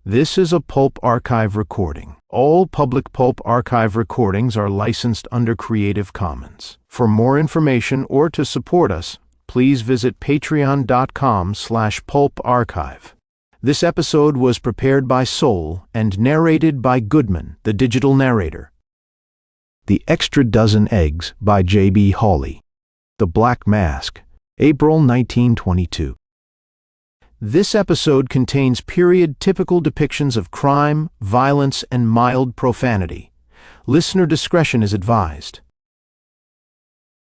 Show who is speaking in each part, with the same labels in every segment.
Speaker 1: This is a Pulp archive recording. All public Pulp archive recordings are licensed under Creative Commons. For more information or to support us, please visit patreon.com/pulparchive. This episode was prepared by Soul and narrated by Goodman, the digital narrator. The Extra Dozen Eggs by J B Hawley. The Black Mask, April 1922. This episode contains period-typical depictions of crime, violence, and mild profanity. Listener discretion is advised.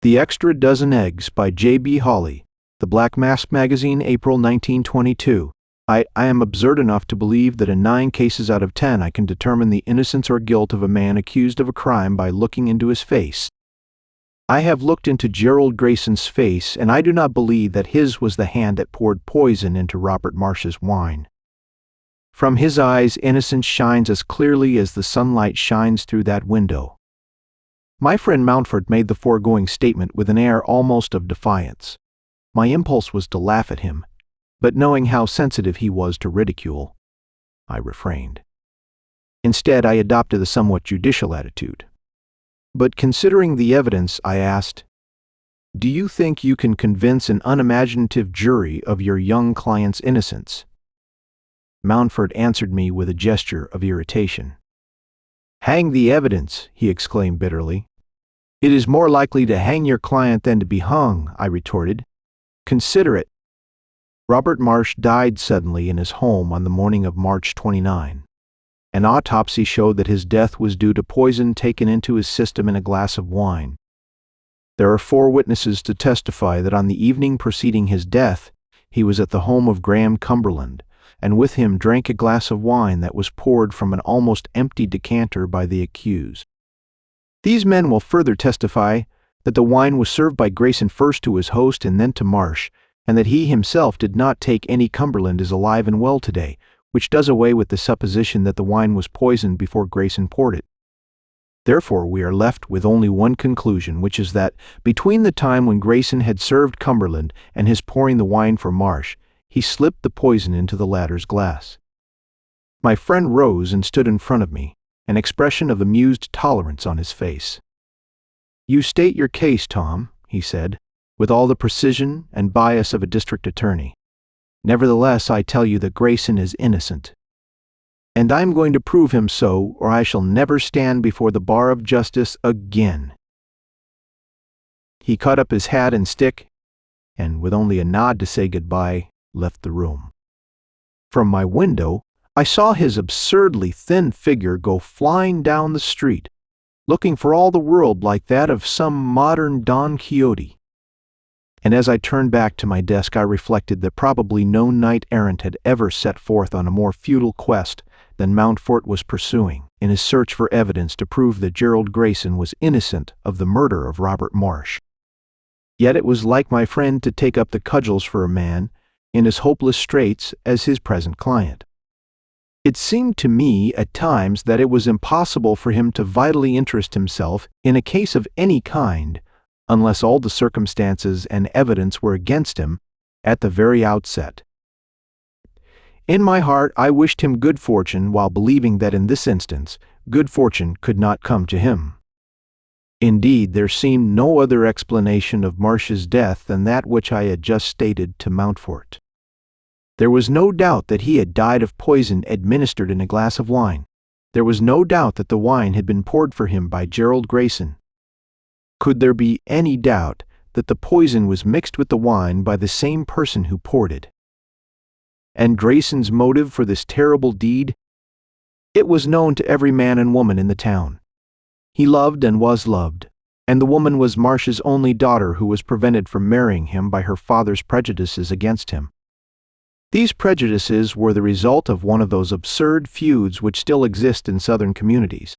Speaker 1: The Extra Dozen Eggs by J B Hawley. The Black Mask Magazine, April 1922. I am absurd enough to believe that in 9 cases out of 10 I can determine the innocence or guilt of a man accused of a crime by looking into his face. I have looked into Gerald Grayson's face, and I do not believe that his was the hand that poured poison into Robert Marsh's wine. From his eyes, innocence shines as clearly as the sunlight shines through that window. My friend Mountford made the foregoing statement with an air almost of defiance. My impulse was to laugh at him, but knowing how sensitive he was to ridicule, I refrained. Instead, I adopted a somewhat judicial attitude. But considering the evidence, I asked, "Do you think you can convince an unimaginative jury of your young client's innocence?" Mountford answered me with a gesture of irritation. "Hang the evidence," he exclaimed bitterly. "It is more likely to hang your client than to be hung," I retorted. "Consider it. Robert Marsh died suddenly in his home on the morning of March 29. An autopsy showed that his death was due to poison taken into his system in a glass of wine. There are 4 witnesses to testify that on the evening preceding his death, he was at the home of Graham Cumberland, and with him drank a glass of wine that was poured from an almost empty decanter by the accused. These men will further testify that the wine was served by Grayson first to his host and then to Marsh, and that he himself did not take any. Cumberland is alive and well today, which does away with the supposition that the wine was poisoned before Grayson poured it. Therefore, we are left with only one conclusion, which is that between the time when Grayson had served Cumberland and his pouring the wine for Marsh, he slipped the poison into the latter's glass. My friend rose and stood in front of me, an expression of amused tolerance on his face. "You state your case, Tom," he said, with all the precision and bias of a district attorney. "Nevertheless, I tell you that Grayson is innocent. And I'm going to prove him so, or I shall never stand before the bar of justice again." He caught up his hat and stick, and with only a nod to say goodbye, left the room. From my window, I saw his absurdly thin figure go flying down the street, looking for all the world like that of some modern Don Quixote. And as I turned back to my desk, I reflected that probably no knight-errant had ever set forth on a more futile quest than Mountfort was pursuing in his search for evidence to prove that Gerald Grayson was innocent of the murder of Robert Marsh. Yet it was like my friend to take up the cudgels for a man in as hopeless straits as his present client. It seemed to me at times that it was impossible for him to vitally interest himself in a case of any kind, unless all the circumstances and evidence were against him at the very outset. In my heart, I wished him good fortune, while believing that in this instance, good fortune could not come to him. Indeed, there seemed no other explanation of Marsh's death than that which I had just stated to Mountfort. There was no doubt that he had died of poison administered in a glass of wine. There was no doubt that the wine had been poured for him by Gerald Grayson. Could there be any doubt that the poison was mixed with the wine by the same person who poured it? And Grayson's motive for this terrible deed? It was known to every man and woman in the town. He loved and was loved, and the woman was Marsh's only daughter, who was prevented from marrying him by her father's prejudices against him. These prejudices were the result of one of those absurd feuds which still exist in Southern communities.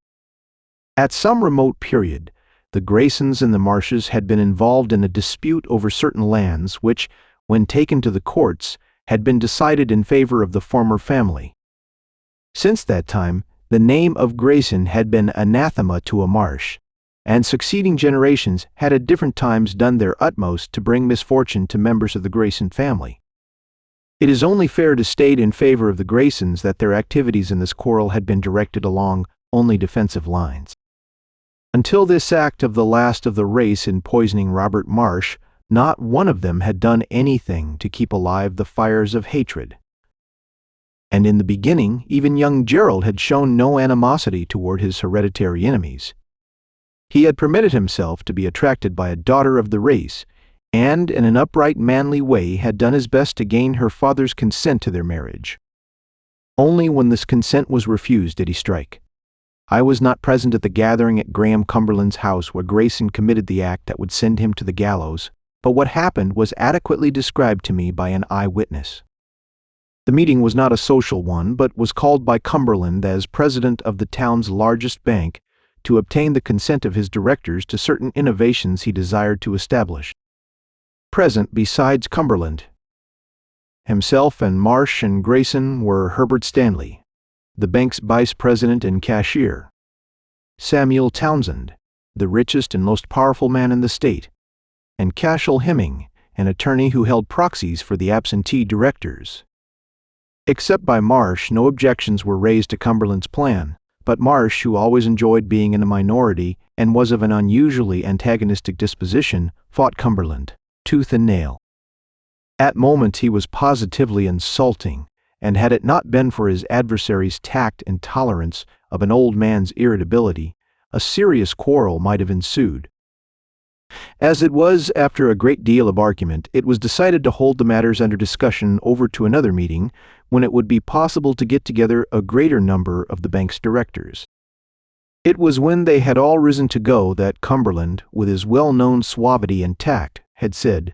Speaker 1: At some remote period, the Graysons and the Marshes had been involved in a dispute over certain lands which, when taken to the courts, had been decided in favor of the former family. Since that time, the name of Grayson had been anathema to a Marsh, and succeeding generations had at different times done their utmost to bring misfortune to members of the Grayson family. It is only fair to state in favor of the Graysons that their activities in this quarrel had been directed along only defensive lines. Until this act of the last of the race in poisoning Robert Marsh, not one of them had done anything to keep alive the fires of hatred. And in the beginning, even young Gerald had shown no animosity toward his hereditary enemies. He had permitted himself to be attracted by a daughter of the race, and in an upright, manly way had done his best to gain her father's consent to their marriage. Only when this consent was refused did he strike. I was not present at the gathering at Graham Cumberland's house where Grayson committed the act that would send him to the gallows, but what happened was adequately described to me by an eyewitness. The meeting was not a social one, but was called by Cumberland as president of the town's largest bank to obtain the consent of his directors to certain innovations he desired to establish. Present besides Cumberland, himself and Marsh and Grayson were Herbert Stanley, the bank's vice president and cashier; Samuel Townsend, the richest and most powerful man in the state; and Cashel Hemming, an attorney who held proxies for the absentee directors. Except by Marsh, no objections were raised to Cumberland's plan, but Marsh, who always enjoyed being in a minority and was of an unusually antagonistic disposition, fought Cumberland, tooth and nail. At moments he was positively insulting, and had it not been for his adversary's tact and tolerance of an old man's irritability, a serious quarrel might have ensued. As it was, after a great deal of argument, it was decided to hold the matters under discussion over to another meeting when it would be possible to get together a greater number of the bank's directors. It was when they had all risen to go that Cumberland, with his well-known suavity and tact, had said,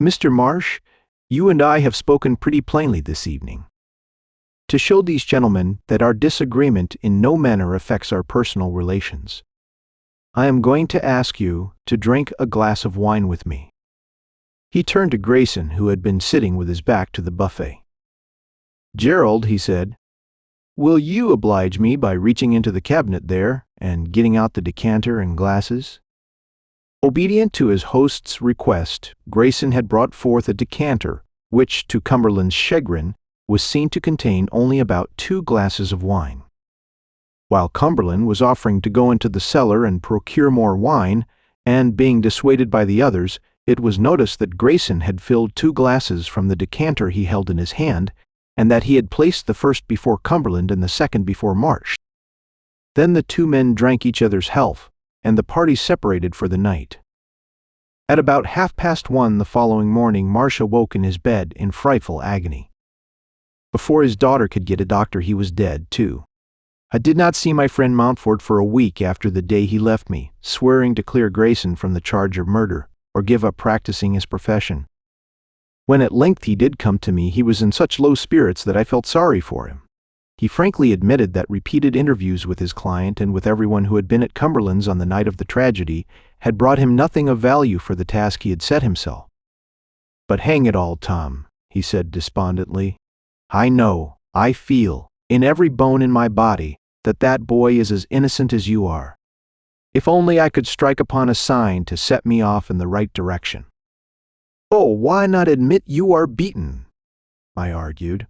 Speaker 1: "Mr. Marsh, you and I have spoken pretty plainly this evening. To show these gentlemen that our disagreement in no manner affects our personal relations, I am going to ask you to drink a glass of wine with me." He turned to Grayson, who had been sitting with his back to the buffet. "Gerald," he said, "will you oblige me by reaching into the cabinet there and getting out the decanter and glasses?" Obedient to his host's request, Grayson had brought forth a decanter, which, to Cumberland's chagrin, was seen to contain only about 2 glasses of wine. While Cumberland was offering to go into the cellar and procure more wine, and being dissuaded by the others, it was noticed that Grayson had filled 2 glasses from the decanter he held in his hand, and that he had placed the first before Cumberland and the second before Marsh. Then the 2 men drank each other's health, and the party separated for the night. At about 1:30 the following morning, Marsh awoke in his bed in frightful agony. Before his daughter could get a doctor, he was dead, too. I did not see my friend Mountford for a week after the day he left me, swearing to clear Grayson from the charge of murder, or give up practicing his profession. When at length he did come to me, he was in such low spirits that I felt sorry for him. He frankly admitted that repeated interviews with his client and with everyone who had been at Cumberland's on the night of the tragedy had brought him nothing of value for the task he had set himself. "But hang it all, Tom," he said despondently, "I know, I feel, in every bone in my body, that that boy is as innocent as you are. If only I could strike upon a sign to set me off in the right direction." "Oh, why not admit you are beaten?" I argued.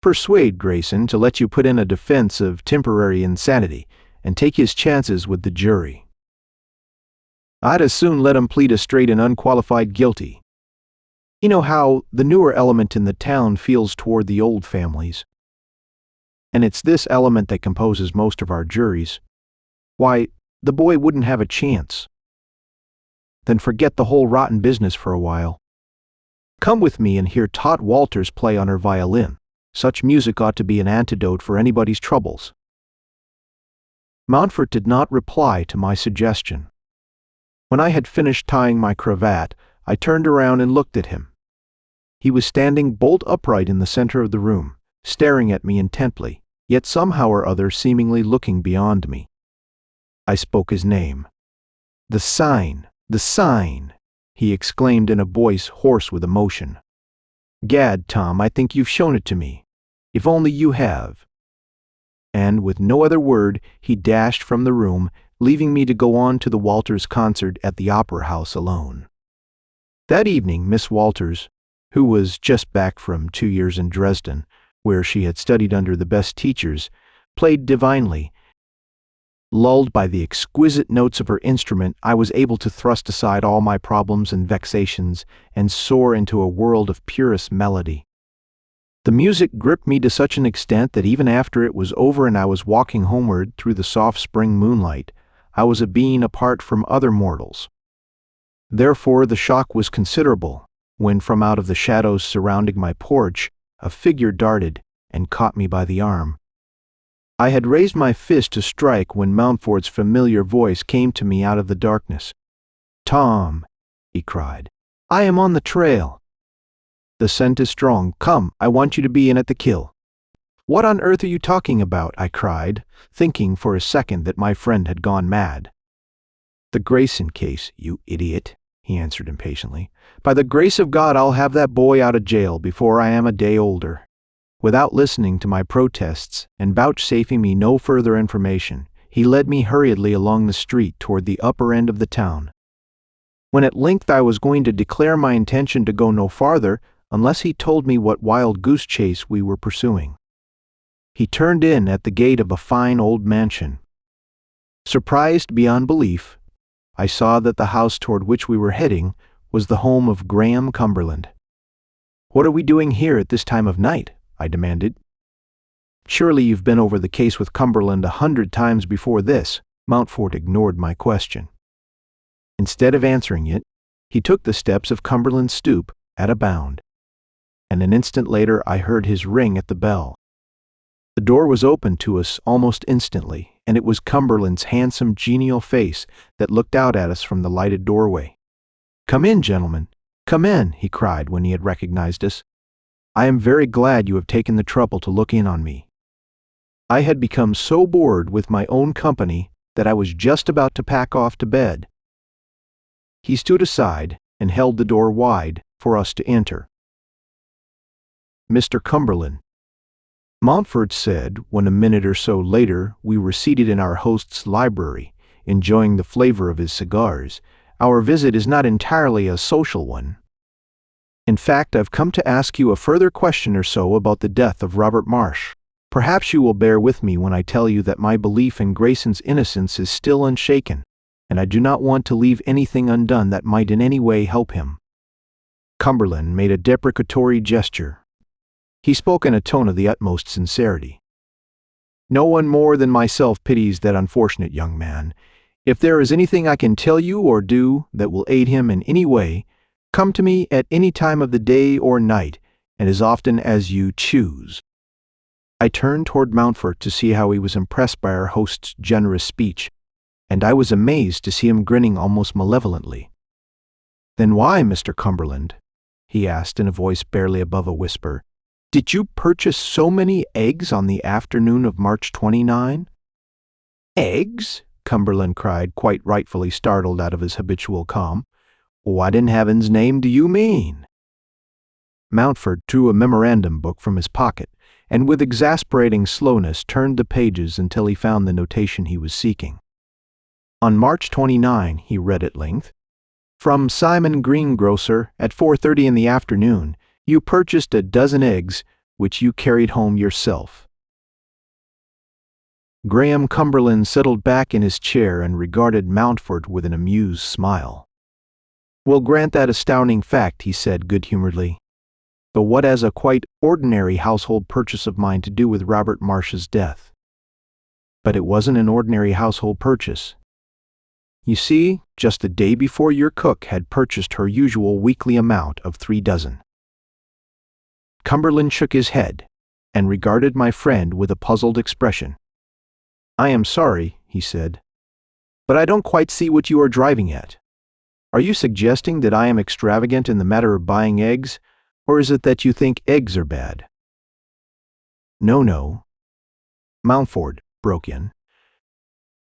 Speaker 1: "Persuade Grayson to let you put in a defense of temporary insanity and take his chances with the jury." "I'd as soon let him plead a straight and unqualified guilty. You know how the newer element in the town feels toward the old families. And it's this element that composes most of our juries. Why, the boy wouldn't have a chance." "Then forget the whole rotten business for a while. Come with me and hear Tot Walters play on her violin. Such music ought to be an antidote for anybody's troubles." Mountford did not reply to my suggestion. When I had finished tying my cravat, I turned around and looked at him. He was standing bolt upright in the center of the room, staring at me intently, yet somehow or other seemingly looking beyond me. I spoke his name. "The sign! The sign!" he exclaimed in a voice hoarse with emotion. "Gad, Tom, I think you've shown it to me. If only you have." And with no other word, he dashed from the room, leaving me to go on to the Walters concert at the Opera House alone. That evening, Miss Walters, who was just back from 2 years in Dresden, where she had studied under the best teachers, played divinely. Lulled by the exquisite notes of her instrument, I was able to thrust aside all my problems and vexations and soar into a world of purest melody. The music gripped me to such an extent that even after it was over and I was walking homeward through the soft spring moonlight, I was a being apart from other mortals. Therefore, the shock was considerable when from out of the shadows surrounding my porch, a figure darted and caught me by the arm. I had raised my fist to strike when Mountford's familiar voice came to me out of the darkness. "Tom," he cried, "I am on the trail. The scent is strong. Come, I want you to be in at the kill." "What on earth are you talking about?" I cried, thinking for a second that my friend had gone mad. "The Grayson case, you idiot," he answered impatiently. "By the grace of God, I'll have that boy out of jail before I am a day older." Without listening to my protests and vouchsafing me no further information, he led me hurriedly along the street toward the upper end of the town. When at length I was going to declare my intention to go no farther unless he told me what wild goose chase we were pursuing, he turned in at the gate of a fine old mansion. Surprised beyond belief, I saw that the house toward which we were heading was the home of Graham Cumberland. "What are we doing here at this time of night?" I demanded. "Surely you've been over the case with Cumberland 100 times before this." Mountford ignored my question. Instead of answering it, he took the steps of Cumberland's stoop at a bound, and an instant later I heard his ring at the bell. The door was opened to us almost instantly, and it was Cumberland's handsome, genial face that looked out at us from the lighted doorway. "Come in, gentlemen, come in," he cried when he had recognized us. "I am very glad you have taken the trouble to look in on me. I had become so bored with my own company that I was just about to pack off to bed." He stood aside and held the door wide for us to enter. "Mr. Cumberland," Mountford said when a minute or so later we were seated in our host's library, enjoying the flavor of his cigars, "our visit is not entirely a social one. In fact, I've come to ask you a further question or so about the death of Robert Marsh. Perhaps you will bear with me when I tell you that my belief in Grayson's innocence is still unshaken, and I do not want to leave anything undone that might in any way help him." Cumberland made a deprecatory gesture. He spoke in a tone of the utmost sincerity. "No one more than myself pities that unfortunate young man. If there is anything I can tell you or do that will aid him in any way, come to me at any time of the day or night, and as often as you choose." I turned toward Mountford to see how he was impressed by our host's generous speech, and I was amazed to see him grinning almost malevolently. "Then why, Mr. Cumberland," he asked in a voice barely above a whisper, "did you purchase so many eggs on the afternoon of March 29? "Eggs?" Cumberland cried, quite rightfully startled out of his habitual calm. "What in heaven's name do you mean?" Mountford drew a memorandum book from his pocket, and with exasperating slowness turned the pages until he found the notation he was seeking. "On March 29, he read at length, "from Simon Greengrocer at 4:30 in the afternoon, you purchased a dozen eggs, which you carried home yourself." Graham Cumberland settled back in his chair and regarded Mountford with an amused smile. "We'll grant that astounding fact," he said good-humoredly. "But what has a quite ordinary household purchase of mine to do with Robert Marsh's death?" But it wasn't an ordinary household purchase. You see, just the day before your cook had purchased her usual weekly amount of 3 dozen. Cumberland shook his head and regarded my friend with a puzzled expression. "I am sorry," he said, "but I don't quite see what you are driving at. Are you suggesting that I am extravagant in the matter of buying eggs, or is it that you think eggs are bad?" No, Mountford broke in.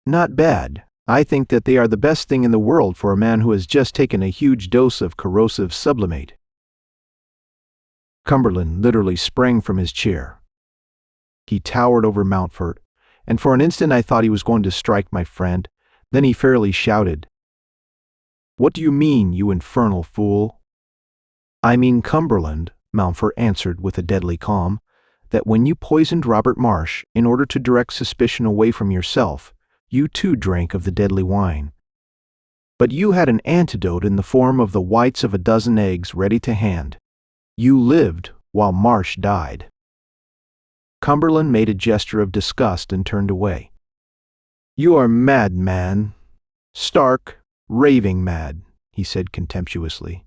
Speaker 1: "Not bad. I think that they are the best thing in the world for a man who has just taken a huge dose of corrosive sublimate." Cumberland literally sprang from his chair. He towered over Mountford, and for an instant I thought he was going to strike my friend. Then he fairly shouted, "What do you mean, you infernal fool?" "I mean, Cumberland," Mountfort answered with a deadly calm, "that when you poisoned Robert Marsh in order to direct suspicion away from yourself, you too drank of the deadly wine. But you had an antidote in the form of the whites of a dozen eggs ready to hand. You lived while Marsh died." Cumberland made a gesture of disgust and turned away. "You are mad, man. Stark, raving mad," he said contemptuously.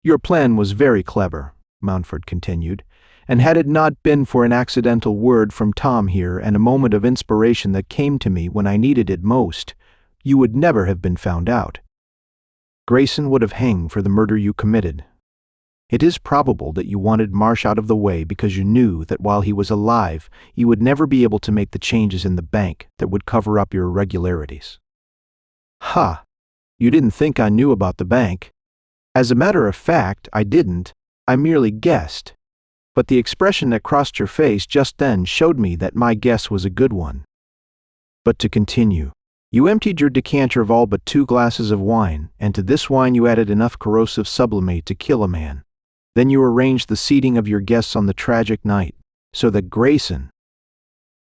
Speaker 1: "Your plan was very clever," Mountfort continued, "and had it not been for an accidental word from Tom here and a moment of inspiration that came to me when I needed it most, you would never have been found out. Grayson would have hanged for the murder you committed. It is probable that you wanted Marsh out of the way because you knew that while he was alive, you would never be able to make the changes in the bank that would cover up your irregularities." "Ha! You didn't think I knew about the bank. As a matter of fact, I didn't. I merely guessed. But the expression that crossed your face just then showed me that my guess was a good one. But to continue, you emptied your decanter of all but 2 glasses of wine, and to this wine you added enough corrosive sublimate to kill a man. Then you arranged the seating of your guests on the tragic night, so that Grayson,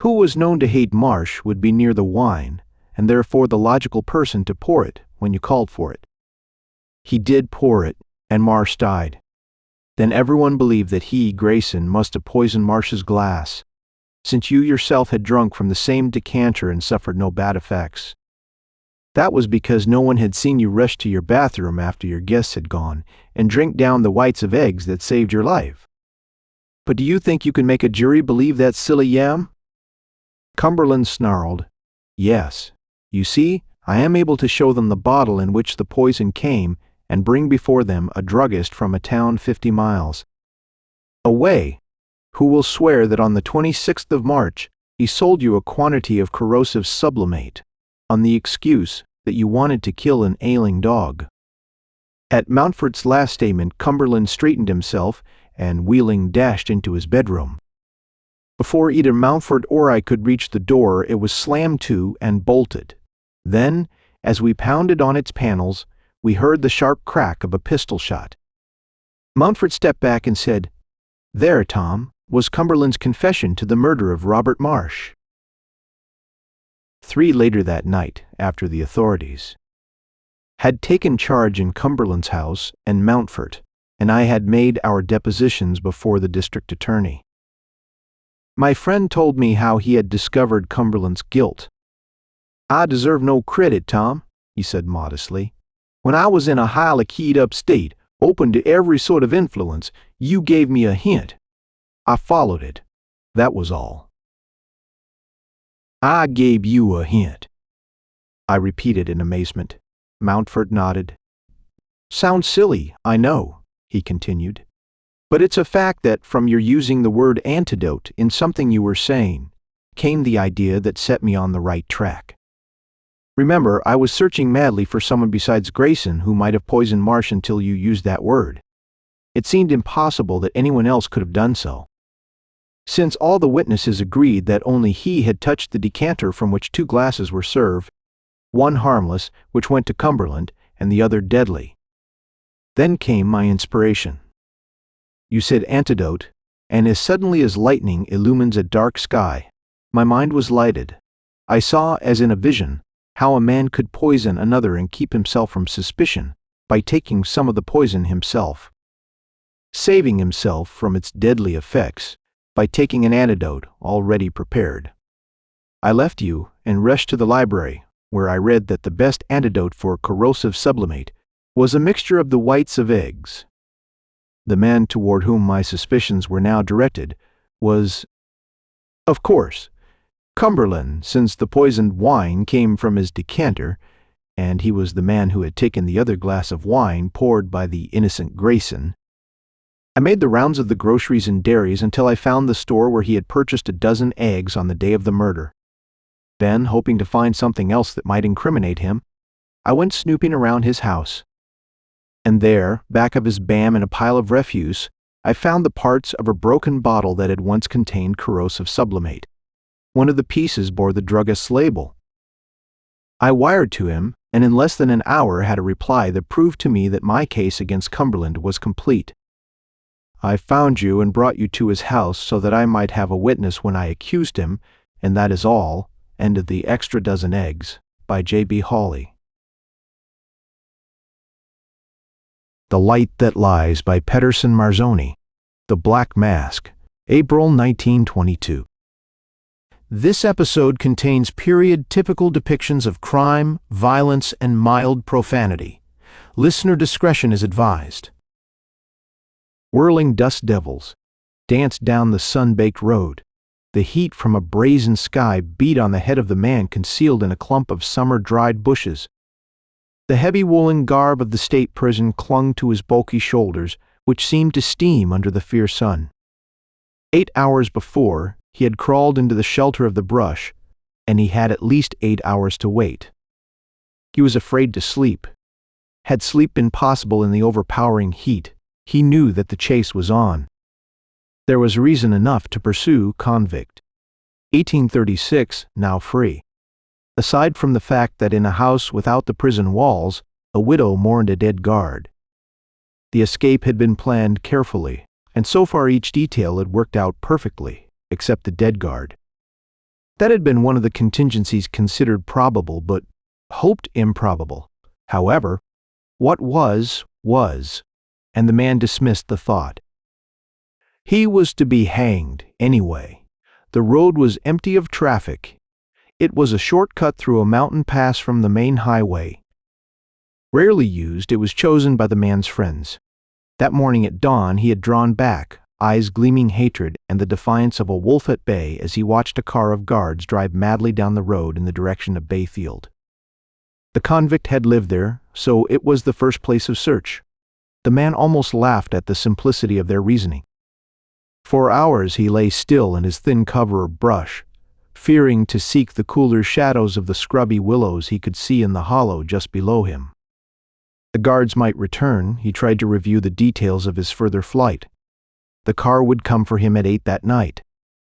Speaker 1: who was known to hate Marsh, would be near the wine, and therefore the logical person to pour it when you called for it. He did pour it, and Marsh died. Then everyone believed that he, Grayson, must have poisoned Marsh's glass, since you yourself had drunk from the same decanter and suffered no bad effects. That was because no one had seen you rush to your bathroom after your guests had gone and drink down the whites of eggs that saved your life. But do you think you can make a jury believe that silly yam?" Cumberland snarled, "Yes. You see, I am able to show them the bottle in which the poison came and bring before them a druggist from a town 50 miles away, who will swear that on the 26th of March he sold you a quantity of corrosive sublimate, on the excuse that you wanted to kill an ailing dog." At Mountfort's last statement, Cumberland straightened himself and, wheeling, dashed into his bedroom. Before either Mountfort or I could reach the door, it was slammed to and bolted. Then, as we pounded on its panels, we heard the sharp crack of a pistol shot. Mountfort stepped back and said, "There, Tom, was Cumberland's confession to the murder of Robert Marsh." 3 later that night, after the authorities had taken charge in Cumberland's house, and Mountfort and I had made our depositions before the district attorney, my friend told me how he had discovered Cumberland's guilt. "I deserve no credit, Tom," he said modestly. "When I was in a highly keyed-up state, open to every sort of influence, you gave me a hint. I followed it. That was all." "I gave you a hint," I repeated in amazement. Mountfort nodded. "Sounds silly, I know," he continued. "But it's a fact that from your using the word antidote in something you were saying came the idea that set me on the right track. Remember, I was searching madly for someone besides Grayson who might have poisoned Marsh until you used that word. It seemed impossible that anyone else could have done so, since all the witnesses agreed that only he had touched the decanter from which 2 glasses were served, one harmless, which went to Cumberland, and the other deadly. Then came my inspiration. You said antidote, and as suddenly as lightning illumines a dark sky, my mind was lighted. I saw, as in a vision, how a man could poison another and keep himself from suspicion by taking some of the poison himself, saving himself from its deadly effects by taking an antidote already prepared. I left you and rushed to the library, where I read that the best antidote for corrosive sublimate was a mixture of the whites of eggs. The man toward whom my suspicions were now directed was, of course, Cumberland, since the poisoned wine came from his decanter, and he was the man who had taken the other glass of wine poured by the innocent Grayson. I made the rounds of the groceries and dairies until I found the store where he had purchased a dozen eggs on the day of the murder. Then, hoping to find something else that might incriminate him, I went snooping around his house. And there, back of his BAM in a pile of refuse, I found the parts of a broken bottle that had once contained corrosive sublimate. One of the pieces bore the druggist's label. I wired to him and in less than an hour had a reply that proved to me that my case against Cumberland was complete. I found you and brought you to his house so that I might have a witness when I accused him, and that is all. End of The Extra Dozen Eggs by J B Hawley. The Light That Lies by Pettersen Marzoni. The Black Mask, April 1922. This episode contains period-typical depictions of crime, violence, and mild profanity. Listener discretion is advised. Whirling dust devils danced down the sun-baked road. The heat from a brazen sky beat on the head of the man concealed in a clump of summer-dried bushes. The heavy woolen garb of the state prison clung to his bulky shoulders, which seemed to steam under the fierce sun. 8 hours before, he had crawled into the shelter of the brush, and he had at least 8 hours to wait. He was afraid to sleep. Had sleep been possible in the overpowering heat, he knew that the chase was on. There was reason enough to pursue convict. 1836, now free. Aside from the fact that in a house without the prison walls, a widow mourned a dead guard. The escape had been planned carefully, and so far each detail had worked out perfectly, except the dead guard. That had been one of the contingencies considered probable but hoped improbable. However, what was, and the man dismissed the thought. He was to be hanged anyway. The road was empty of traffic. It was a shortcut through a mountain pass from the main highway. Rarely used, it was chosen by the man's friends. That morning at dawn he had drawn back, eyes gleaming hatred and the defiance of a wolf at bay as he watched a car of guards drive madly down the road in the direction of Bayfield. The convict had lived there, so it was the first place of search. The man almost laughed at the simplicity of their reasoning. For hours he lay still in his thin cover of brush, fearing to seek the cooler shadows of the scrubby willows he could see in the hollow just below him. The guards might return. He tried to review the details of his further flight. The car would come for him at 8 that night.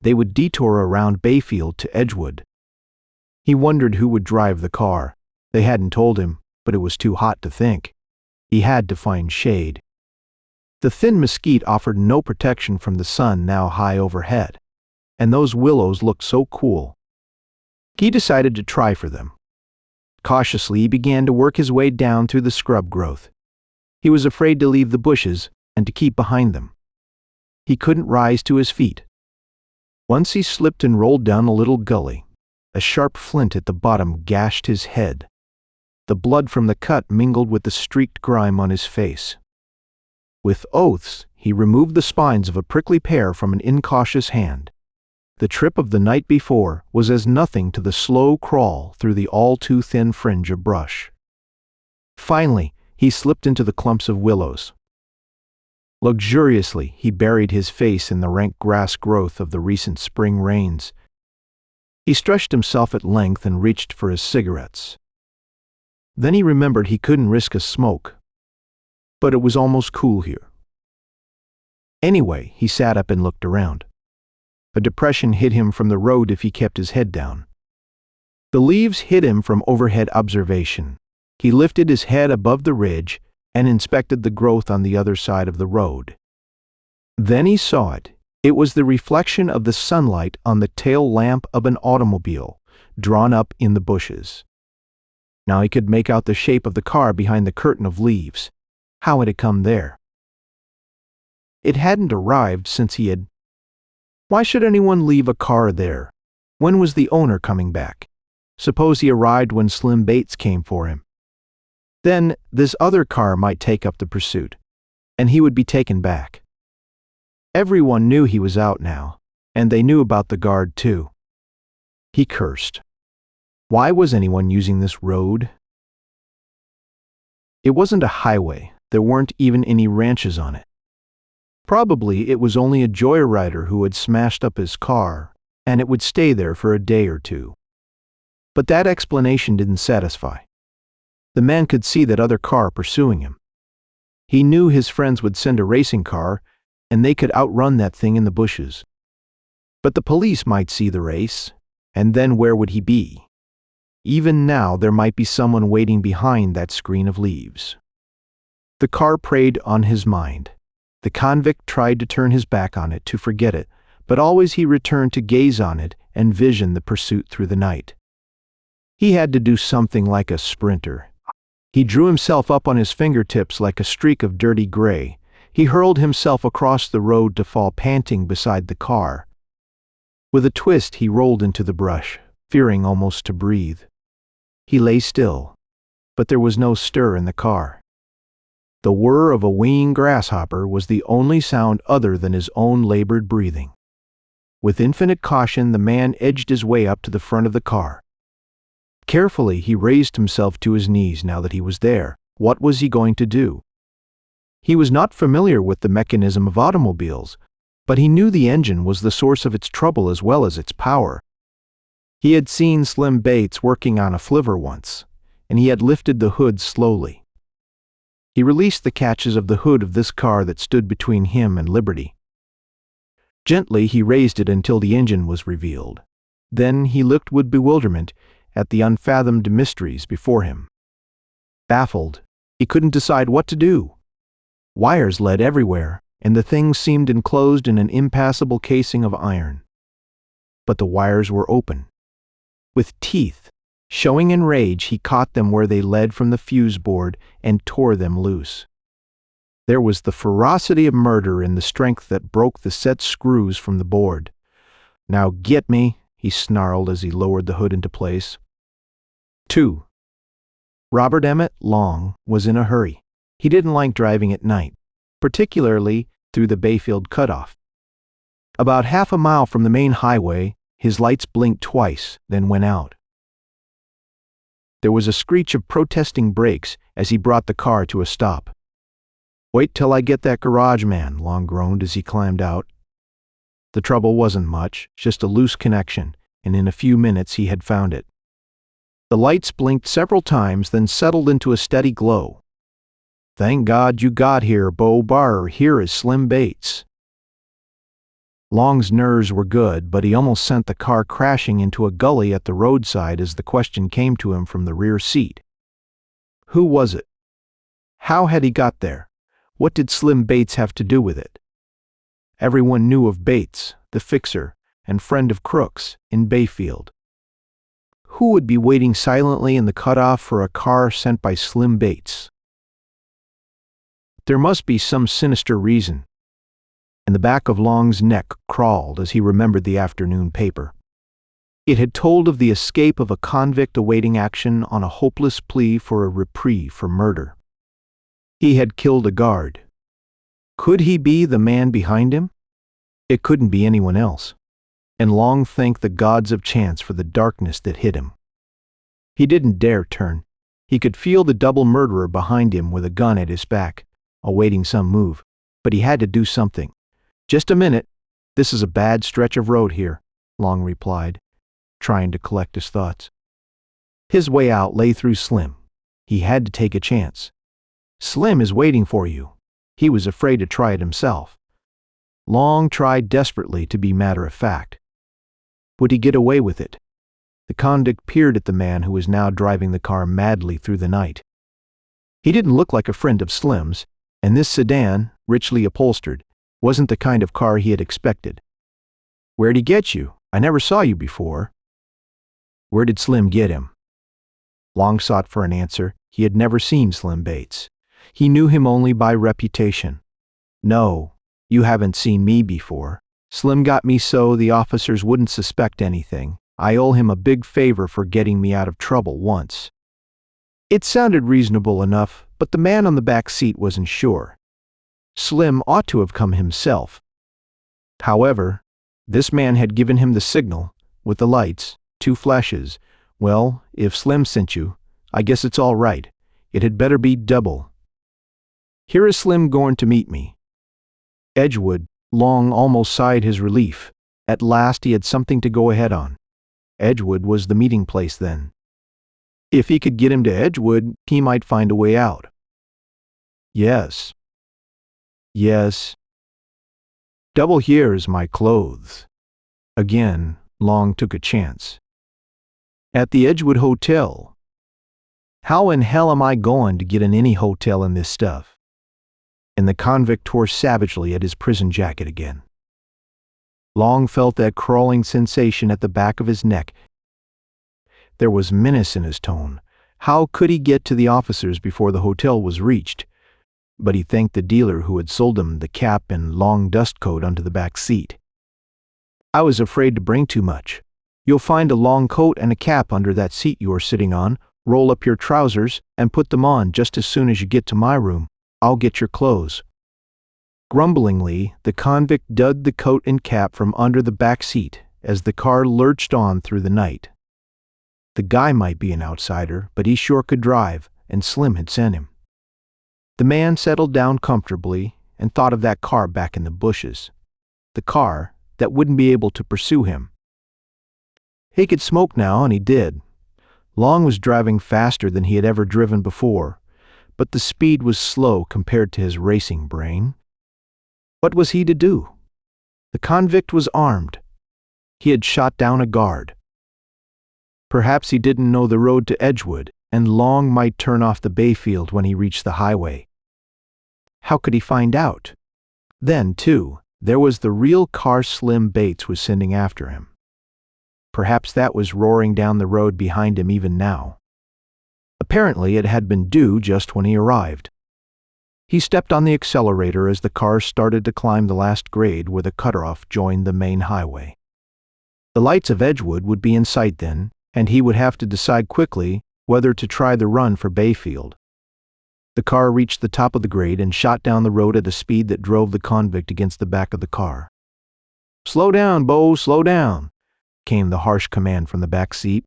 Speaker 1: They would detour around Bayfield to Edgewood. He wondered who would drive the car. They hadn't told him, but it was too hot to think. He had to find shade. The thin mesquite offered no protection from the sun now high overhead, and those willows looked so cool. He decided to try for them. Cautiously, he began to work his way down through the scrub growth. He was afraid to leave the bushes and to keep behind them. He couldn't rise to his feet. Once he slipped and rolled down a little gully. A sharp flint at the bottom gashed his head. The blood from the cut mingled with the streaked grime on his face. With oaths, he removed the spines of a prickly pear from an incautious hand. The trip of the night before was as nothing to the slow crawl through the all-too-thin fringe of brush. Finally, he slipped into the clumps of willows. Luxuriously, he buried his face in the rank grass growth of the recent spring rains. He stretched himself at length and reached for his cigarettes. Then he remembered he couldn't risk a smoke. But it was almost cool here. Anyway, he sat up and looked around. A depression hid him from the road if he kept his head down. The leaves hid him from overhead observation. He lifted his head above the ridge and inspected the growth on the other side of the road. Then he saw it. It was the reflection of the sunlight on the tail lamp of an automobile, drawn up in the bushes. Now he could make out the shape of the car behind the curtain of leaves. How had it come there? It hadn't arrived since he had... Why should anyone leave a car there? When was the owner coming back? Suppose he arrived when Slim Bates came for him. Then this other car might take up the pursuit, and he would be taken back. Everyone knew he was out now, and they knew about the guard too. He cursed. Why was anyone using this road? It wasn't a highway. There weren't even any ranches on it. Probably it was only a joyrider who had smashed up his car, and it would stay there for a day or two. But that explanation didn't satisfy. The man could see that other car pursuing him. He knew his friends would send a racing car, and they could outrun that thing in the bushes. But the police might see the race, and then where would he be? Even now there might be someone waiting behind that screen of leaves. The car preyed on his mind. The convict tried to turn his back on it, to forget it, but always he returned to gaze on it and vision the pursuit through the night. He had to do something like a sprinter. He drew himself up on his fingertips like a streak of dirty gray. He hurled himself across the road to fall panting beside the car. With a twist he rolled into the brush, fearing almost to breathe. He lay still, but there was no stir in the car. The whir of a winging grasshopper was the only sound other than his own labored breathing. With infinite caution, the man edged his way up to the front of the car. Carefully, he raised himself to his knees now that he was there. What was he going to do? He was not familiar with the mechanism of automobiles, but he knew the engine was the source of its trouble as well as its power. He had seen Slim Bates working on a flivver once, and he had lifted the hood slowly. He released the catches of the hood of this car that stood between him and liberty. Gently he raised it until the engine was revealed. Then he looked with bewilderment at the unfathomed mysteries before him. Baffled, he couldn't decide what to do. Wires led everywhere, and the thing seemed enclosed in an impassable casing of iron. But the wires were open. With teeth, showing in rage, he caught them where they led from the fuse board and tore them loose. There was the ferocity of murder in the strength that broke the set screws from the board. "Now get me," he snarled as he lowered the hood into place. 2. Robert Emmett Long was in a hurry. He didn't like driving at night, particularly through the Bayfield cutoff. About half a mile from the main highway, his lights blinked twice, then went out. There was a screech of protesting brakes as he brought the car to a stop. "Wait till I get that garage man," Long groaned as he climbed out. The trouble wasn't much, just a loose connection, and in a few minutes he had found it. The lights blinked several times, then settled into a steady glow. "Thank God you got here, Bo Barr. Here is Slim Bates." Long's nerves were good, but he almost sent the car crashing into a gully at the roadside as the question came to him from the rear seat. Who was it? How had he got there? What did Slim Bates have to do with it? Everyone knew of Bates, the fixer, and friend of Crook's, in Bayfield. Who would be waiting silently in the cutoff for a car sent by Slim Bates? There must be some sinister reason. And the back of Long's neck crawled as he remembered the afternoon paper. It had told of the escape of a convict awaiting action on a hopeless plea for a reprieve for murder. He had killed a guard. Could he be the man behind him? It couldn't be anyone else. And Long thanked the gods of chance for the darkness that hid him. He didn't dare turn. He could feel the double murderer behind him with a gun at his back, awaiting some move. But he had to do something. "Just a minute. This is a bad stretch of road here," Long replied, trying to collect his thoughts. His way out lay through Slim. He had to take a chance. "Slim is waiting for you." He was afraid to try it himself. Long tried desperately to be matter-of-fact. Would he get away with it? The convict peered at the man who was now driving the car madly through the night. He didn't look like a friend of Slim's, and this sedan, richly upholstered, wasn't the kind of car he had expected. "Where'd he get you? I never saw you before." Where did Slim get him? Long sought for an answer. He had never seen Slim Bates. He knew him only by reputation. "No, you haven't seen me before. Slim got me so the officers wouldn't suspect anything. I owe him a big favor for getting me out of trouble once." It sounded reasonable enough, but the man on the back seat wasn't sure. Slim ought to have come himself. However, this man had given him the signal, with the lights, 2 flashes. "Well, if Slim sent you, I guess it's all right. It had better be double. Here is Slim going to meet me." Edgewood. Long almost sighed his relief. At last he had something to go ahead on. Edgewood was the meeting place then. If he could get him to Edgewood, he might find a way out. Yes. "Double here's my clothes." Again, Long took a chance. At the Edgewood Hotel. How in hell am I going to get in any hotel in this stuff? And the convict tore savagely at his prison jacket again. Long felt that crawling sensation at the back of his neck. There was menace in his tone. How could he get to the officers before the hotel was reached? But he thanked the dealer who had sold him the cap and long dust coat under the back seat. I was afraid to bring too much. You'll find a long coat and a cap under that seat you are sitting on. Roll up your trousers and put them on just as soon as you get to my room. I'll get your clothes. Grumblingly, the convict dug the coat and cap from under the back seat as the car lurched on through the night. The guy might be an outsider, but he sure could drive, and Slim had sent him. The man settled down comfortably and thought of that car back in the bushes. The car that wouldn't be able to pursue him. He could smoke now, and he did. Long was driving faster than he had ever driven before, but the speed was slow compared to his racing brain. What was he to do? The convict was armed. He had shot down a guard. Perhaps he didn't know the road to Edgewood, and Long might turn off the Bayfield when he reached the highway. How could he find out? Then, too, there was the real car Slim Bates was sending after him. Perhaps that was roaring down the road behind him even now. Apparently it had been due just when he arrived. He stepped on the accelerator as the car started to climb the last grade where the cutoff joined the main highway. The lights of Edgewood would be in sight then, and he would have to decide quickly whether to try the run for Bayfield. The car reached the top of the grade and shot down the road at a speed that drove the convict against the back of the car. "Slow down, Bo, slow down," came the harsh command from the back seat.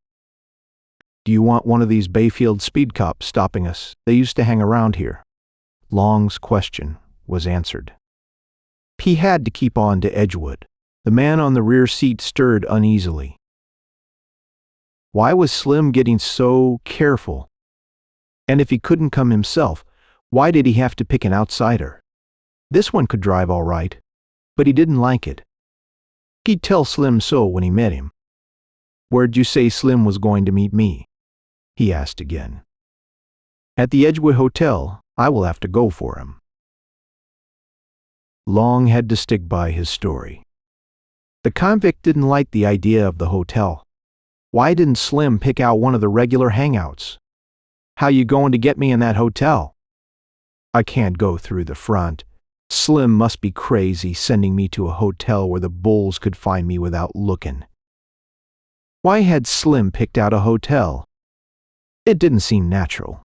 Speaker 1: "Do you want one of these Bayfield speed cops stopping us? They used to hang around here." Long's question was answered. He had to keep on to Edgewood. The man on the rear seat stirred uneasily. Why was Slim getting so careful? And if he couldn't come himself, why did he have to pick an outsider? This one could drive all right, but he didn't like it. He'd tell Slim so when he met him. "Where'd you say Slim was going to meet me?" he asked again. "At the Edgewood Hotel. I will have to go for him." Long had to stick by his story. The convict didn't like the idea of the hotel. Why didn't Slim pick out one of the regular hangouts? "How you going to get me in that hotel?" "I can't go through the front. Slim must be crazy sending me to a hotel where the bulls could find me without looking." Why had Slim picked out a hotel? It didn't seem natural.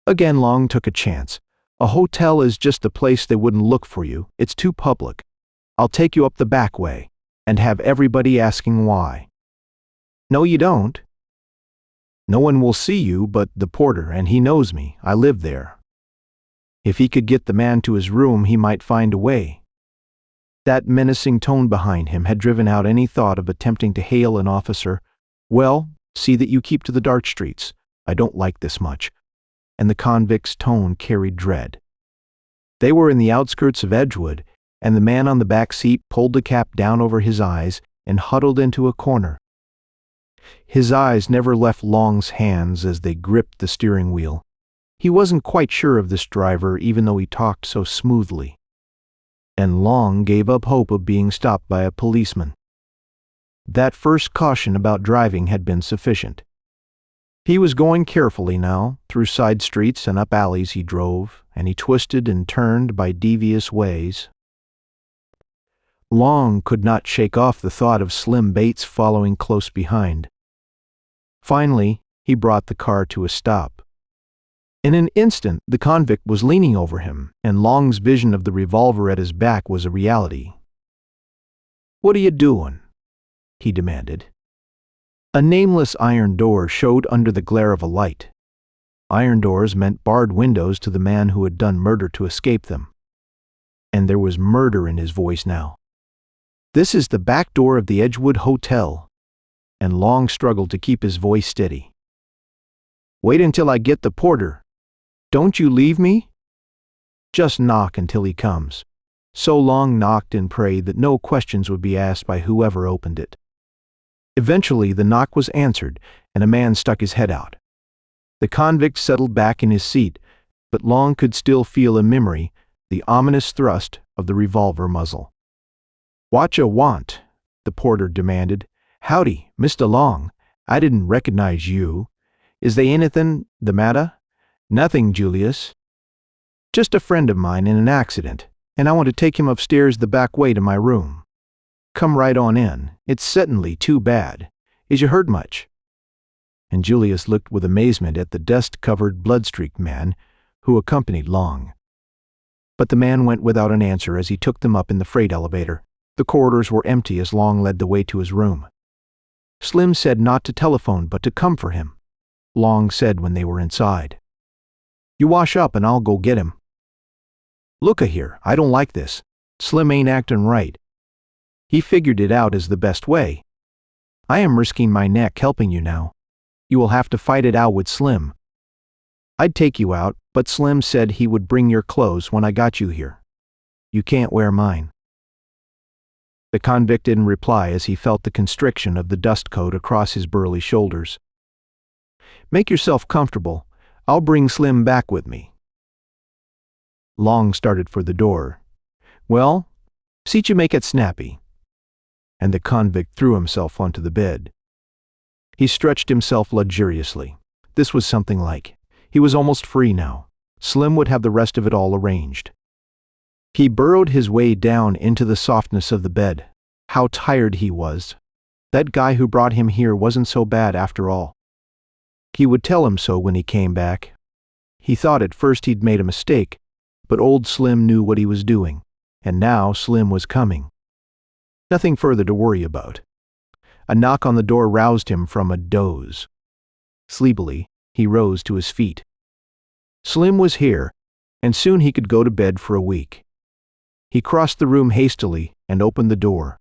Speaker 1: Again, Long took a chance. "A hotel is just a place they wouldn't look for you. It's too public. I'll take you up the back way and have everybody asking why." "No, you don't." "No one will see you but the porter, and he knows me. I live there." If he could get the man to his room, he might find a way. That menacing tone behind him had driven out any thought of attempting to hail an officer. "Well, see that you keep to the dark streets. I don't like this much." And the convict's tone carried dread. They were in the outskirts of Edgewood, and the man on the back seat pulled the cap down over his eyes and huddled into a corner. His eyes never left Long's hands as they gripped the steering wheel. He wasn't quite sure of this driver, even though he talked so smoothly. And Long gave up hope of being stopped by a policeman. That first caution about driving had been sufficient. He was going carefully now. Through side streets and up alleys he drove, and he twisted and turned by devious ways. Long could not shake off the thought of Slim Bates following close behind. Finally, he brought the car to a stop. In an instant, the convict was leaning over him, and Long's vision of the revolver at his back was a reality. "What are you doing?" he demanded. A nameless iron door showed under the glare of a light. Iron doors meant barred windows to the man who had done murder to escape them. And there was murder in his voice now. "This is the back door of the Edgewood Hotel." And Long struggled to keep his voice steady. "Wait until I get the porter. Don't you leave me. Just knock until he comes." So Long knocked and prayed that no questions would be asked by whoever opened it. Eventually the knock was answered, and a man stuck his head out. The convict settled back in his seat, but Long could still feel in memory the ominous thrust of the revolver muzzle. "Whatcha want?" the porter demanded. "Howdy, Mr. Long. I didn't recognize you. Is there anything the matter?" "Nothing, Julius. Just a friend of mine in an accident, and I want to take him upstairs the back way to my room." "Come right on in. It's certainly too bad. Is you hurt much?" And Julius looked with amazement at the dust-covered, blood-streaked man who accompanied Long. But the man went without an answer as he took them up in the freight elevator. The corridors were empty as Long led the way to his room. Slim said not to telephone but to come for him. Long said when they were inside, "You wash up and I'll go get him." "Look-a here, I don't like this. Slim ain't acting right. He figured it out as the best way. I am risking my neck helping you now. You will have to fight it out with Slim. I'd take you out, but Slim said he would bring your clothes when I got you here. You can't wear mine." The convict didn't reply as he felt the constriction of the dust coat across his burly shoulders. "Make yourself comfortable. I'll bring Slim back with me." Long started for the door. "Well, see you make it snappy." And the convict threw himself onto the bed. He stretched himself luxuriously. This was something like. He was almost free now. Slim would have the rest of it all arranged. He burrowed his way down into the softness of the bed. How tired he was. That guy who brought him here wasn't so bad after all. He would tell him so when he came back. He thought at first he'd made a mistake, but old Slim knew what he was doing, and now Slim was coming. Nothing further to worry about. A knock on the door roused him from a doze. Sleepily, he rose to his feet. Slim was here, and soon he could go to bed for a week. He crossed the room hastily and opened the door.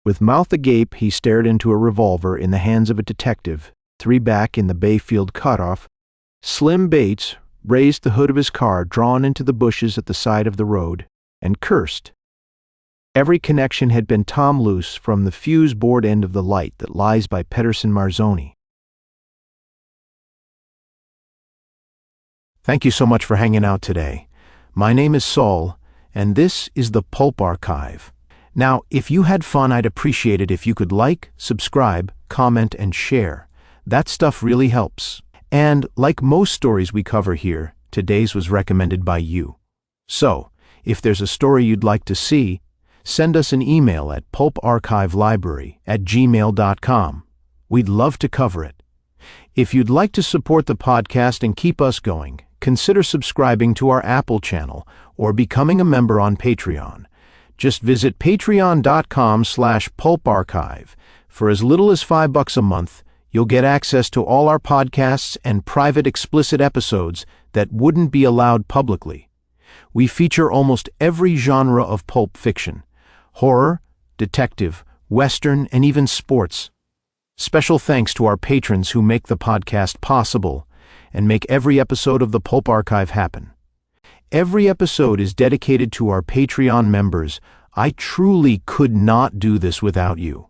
Speaker 1: With mouth agape, he stared into a revolver in the hands of a detective, 3 back in the Bayfield cutoff. Slim Bates raised the hood of his car drawn into the bushes at the side of the road and cursed. Every connection had been tom loose from the fuse board end of the light that lies by Pettersen Marzoni. Thank you so much for hanging out today. My name is Saul, and this is the Pulp Archive. Now, if you had fun, I'd appreciate it if you could like, subscribe, comment, and share. That stuff really helps. And like most stories we cover here, today's was recommended by you. So, if there's a story you'd like to see, send us an email at pulparchivelibrary@gmail.com. We'd love to cover it. If you'd like to support the podcast and keep us going, consider subscribing to our Apple channel or becoming a member on Patreon. Just visit patreon.com/pulparchive. For as little as $5 a month, you'll get access to all our podcasts and private explicit episodes that wouldn't be allowed publicly. We feature almost every genre of pulp fiction: horror, detective, western, and even sports. Special thanks to our patrons who make the podcast possible and make every episode of the Pulp Archive happen. Every episode is dedicated to our Patreon members. I truly could not do this without you.